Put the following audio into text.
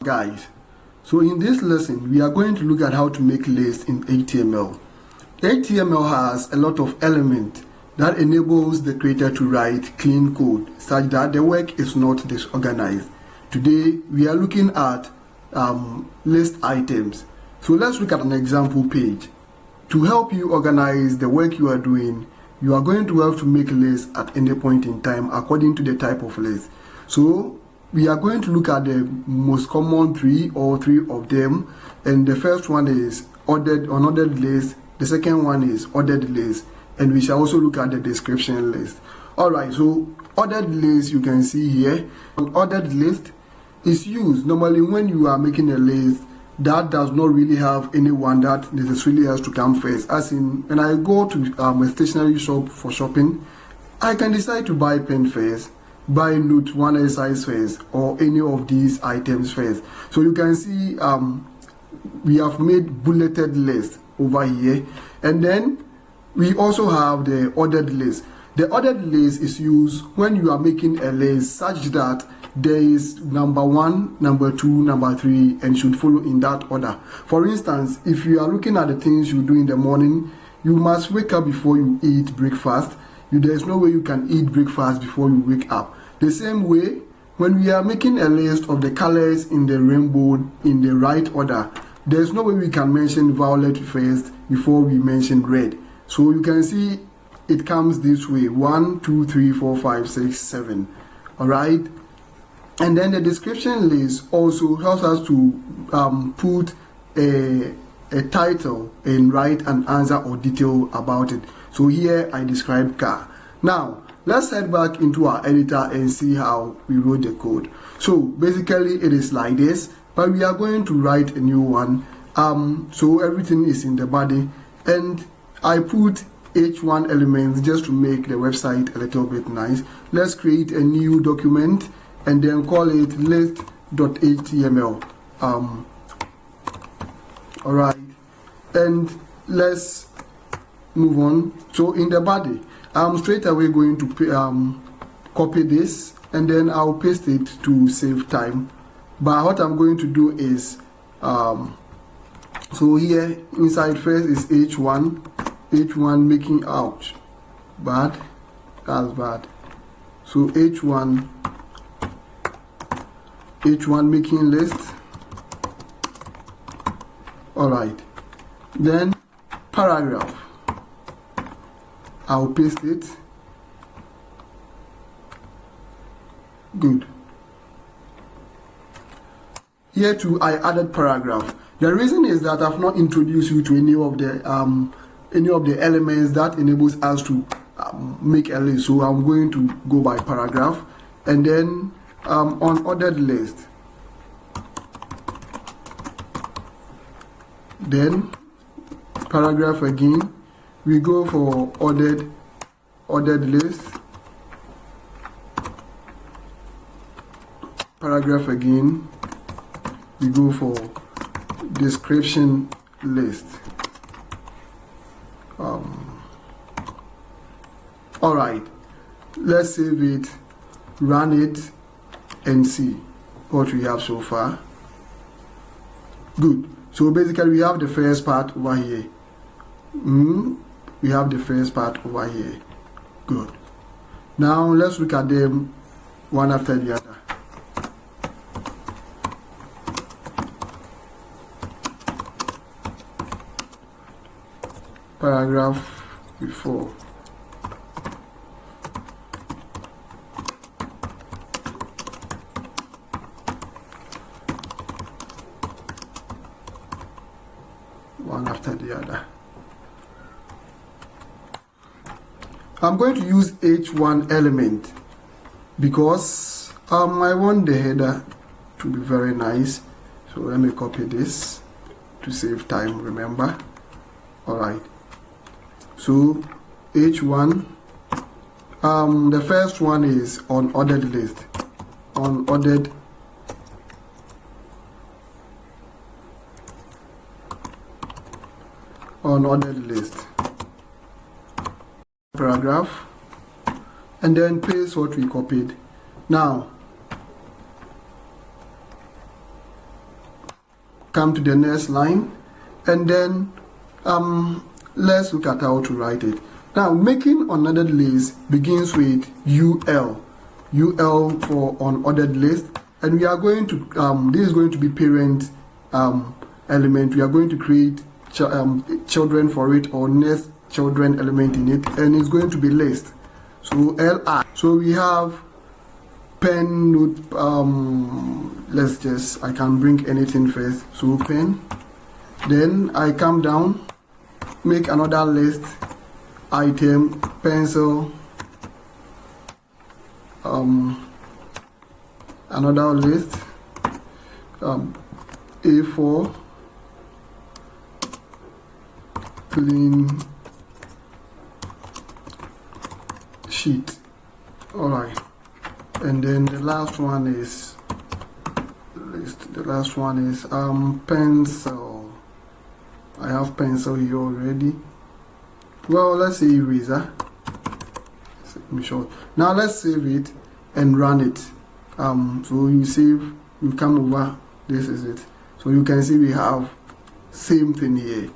Guys, so in this lesson we are going to look at how to make lists in HTML. HTML has a lot of elements that enables the creator to write clean code such that the work is not disorganized. Today we are looking at list items. So let's look at an example page. To help you organize the work you are doing, you are going to have to make lists at any point in time according to the type of list. So we are going to look at the most common three of them, and the first one is unordered list, the second one is ordered list, and we shall also look at the description list. Alright, so ordered list, you can see here. An ordered list is used normally when you are making a list that does not really have anyone that necessarily has to come first. As in, when I go to a stationery shop for shopping, I can decide to buy pen first, buy note one exercise first, or any of these items first. So you can see we have made bulleted list over here, and then we also have the ordered list. The ordered list is used when you are making a list such that there is number 1, number 2, number 3, and should follow in that order. For instance, if you are looking at the things you do in the morning, you must wake up before you eat breakfast. There is no way you can eat breakfast before you wake up. The same way, when we are making a list of the colors in the rainbow in the right order, there is no way we can mention violet first before we mention red. So you can see it comes this way: 1, 2, 3, 4, 5, 6, 7. All right. And then the description list also helps us to put a title and write an answer or detail about it. So here I describe car. Now let's head back into our editor and see how we wrote the code. So basically it is like this, but we are going to write a new one. So everything is in the body, and I put H1 elements just to make the website a little bit nice. Let's create a new document and then call it list.html. Alright, and let's move on. So in the body, I'm straight away going to copy this, and then I'll paste it to save time. But what I'm going to do is so here inside first is H1 making ouch bad, that's bad. So H1 making list. Alright, then paragraph, I'll paste it. Good. Here too I added paragraph. The reason is that I've not introduced you to any of the elements that enables us to make a list. So I'm going to go by paragraph, and then unordered list, then paragraph again, we go for ordered list, paragraph again, we go for description list. Alright, let's save it, run it, and see what we have so far. Good. So basically we have the first part over here. We have the first part over here. Good. Now let's look at them one after the other. Paragraph before. One after the other. I'm going to use H1 element because I want the header to be very nice. So let me copy this to save time, remember. Alright, so H1, the first one is unordered list. Unordered list, paragraph, and then paste what we copied. Now come to the next line, and then let's look at how to write it. Now, making unordered list begins with UL for unordered list, and we are going to this is going to be parent element. We are going to create children for it, or next children element in it, and it's going to be list. So LI. So we have pen, note. I can bring anything first. So pen. Then I come down, make another list. Item, pencil, another list, A4, clean sheet. Alright, and then the last one is list. The last one is pencil. I have pencil here already. Well, let's say eraser. Now let's save it and run it. So you save, you come over, this is it. So you can see we have same thing here.